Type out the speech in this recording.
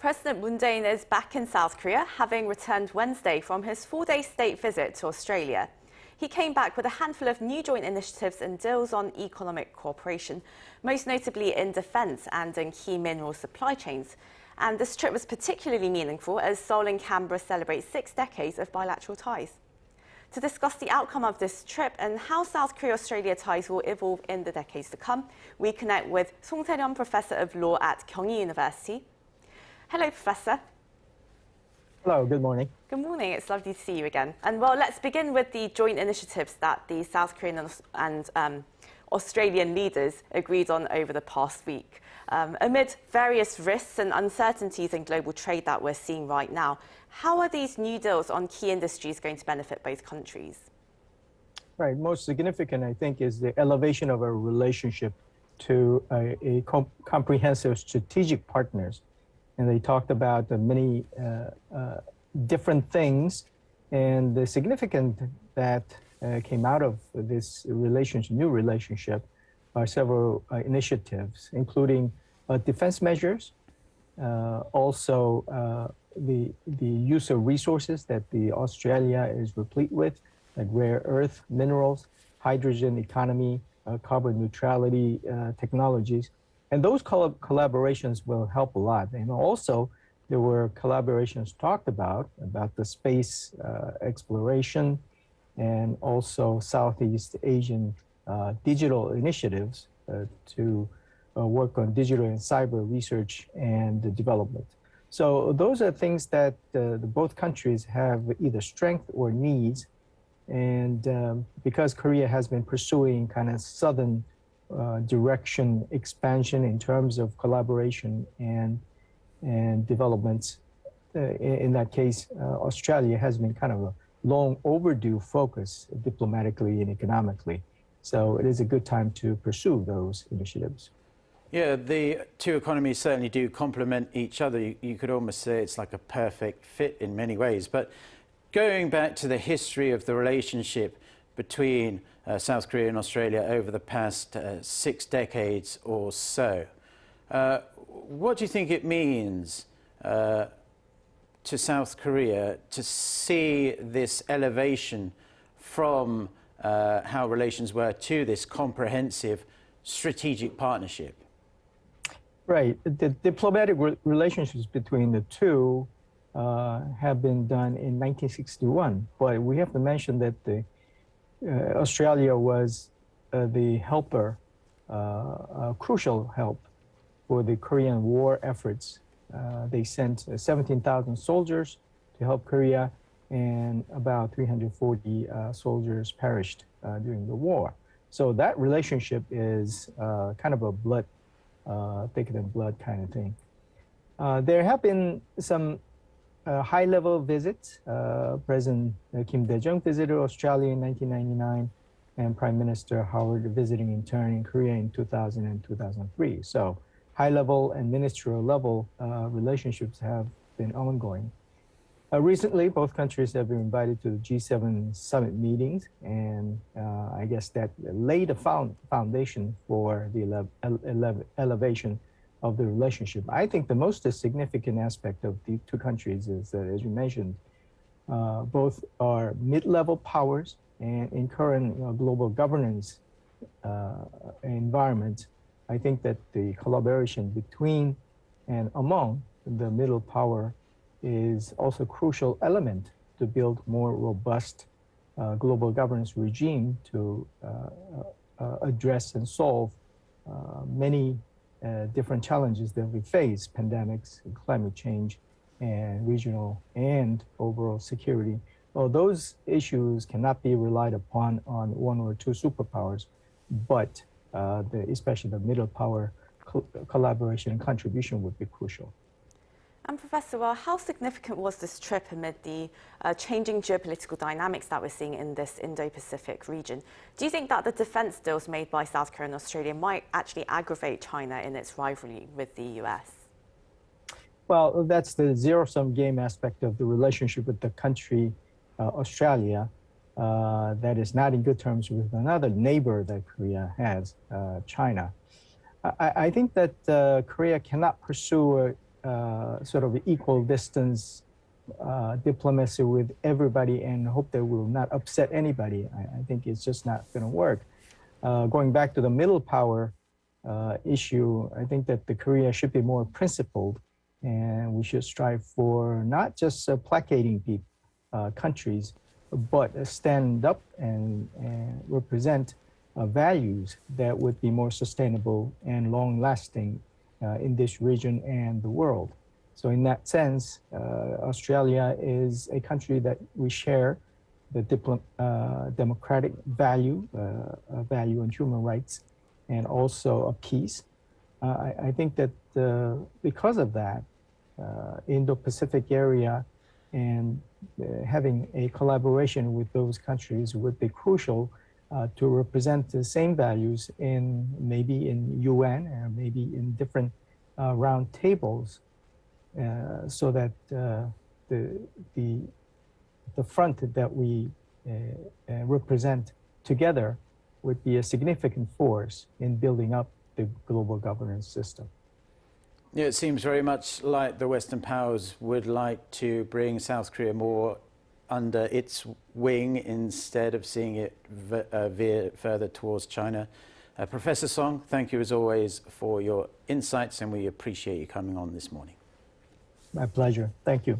President Moon Jae-in is back in South Korea, having returned Wednesday from his 4-day state visit to Australia. He came back with a handful of new joint initiatives and deals on economic cooperation, most notably in defence and in key mineral supply chains. And this trip was particularly meaningful as Seoul and Canberra celebrate 6 decades of bilateral ties. To discuss the outcome of this trip and how South Korea-Australia ties will evolve in the decades to come, we connect with Song Se-ryun, Professor of Law at Kyung Hee University. Hello, Professor. Hello, good morning. Good morning, it's lovely to see you again. And well, let's begin with the joint initiatives that the South Korean and Australian leaders agreed on over the past week. Amid various risks and uncertainties in global trade that we're seeing right now, how are these new deals on key industries going to benefit both countries? Right, most significant, I think, is the elevation of our relationship to a comprehensive strategic partners. And they talked about many different things, and the significant that came out of this relationship, new relationship, are several initiatives, including defense measures, also the use of resources that Australia is replete with, like rare earth minerals, hydrogen economy, carbon neutrality technologies. And those collaborations will help a lot. And also, there were collaborations talked about the space exploration and also Southeast Asian digital initiatives to work on digital and cyber research and development. So those are things that both countries have either strength or needs. And because Korea has been pursuing kind of southern direction expansion in terms of collaboration and developments. In that case, Australia has been kind of a long overdue focus diplomatically and economically. So it is a good time to pursue those initiatives. Yeah, the two economies certainly do complement each other. You could almost say it's like a perfect fit in many ways. But going back to the history of the relationship between South Korea and Australia over the past 6 decades or so, what do you think it means to South Korea to see this elevation from how relations were to this comprehensive strategic partnership? Right. The diplomatic relationships between the two have been done in 1961, but we have to mention that Australia was the helper, crucial help for the Korean War efforts. They sent 17,000 soldiers to help Korea, and about 340 soldiers perished during the war. So that relationship is kind of a blood, thicker than blood kind of thing. There have been some high-level visits. President Kim Dae-jung visited Australia in 1999, and Prime Minister Howard visiting in turn in Korea in 2000 and 2003. So high-level and ministerial level relationships have been ongoing. Recently, both countries have been invited to the G7 summit meetings, and I guess that laid a foundation for the elevation of the relationship. I think the most significant aspect of the two countries is that, as you mentioned, both are mid-level powers, and in current global governance environment, I think that the collaboration between and among the middle power is also a crucial element to build more robust global governance regime to address and solve many different challenges that we face: pandemics, climate change, and regional and overall security. Well, those issues cannot be relied upon on one or two superpowers, but especially the middle power collaboration and contribution would be crucial. And Professor, well, how significant was this trip amid the changing geopolitical dynamics that we're seeing in this Indo-Pacific region? Do you think that the defense deals made by South Korea and Australia might actually aggravate China in its rivalry with the US? Well, that's the zero-sum game aspect of the relationship with the country, Australia, that is not in good terms with another neighbor that Korea has, China. I think that Korea cannot pursue sort of equal distance diplomacy with everybody and hope that will not upset anybody. I think it's just not going to work. Going back to the middle power issue, I think that the Korea should be more principled, and we should strive for not just placating countries, but stand up and represent values that would be more sustainable and long-lasting in this region and the world. So in that sense, Australia is a country that we share the democratic value and human rights, and also of peace. I think that because of that, Indo-Pacific area and having a collaboration with those countries would be crucial to represent the same values in maybe in UN or maybe in different round tables, so that the front that we represent together would be a significant force in building up the global governance system. Yeah, it seems very much like the Western powers would like to bring South Korea more under its wing instead of seeing it veer further towards China. Professor Song, thank you as always for your insights, and we appreciate you coming on this morning. My pleasure. Thank you.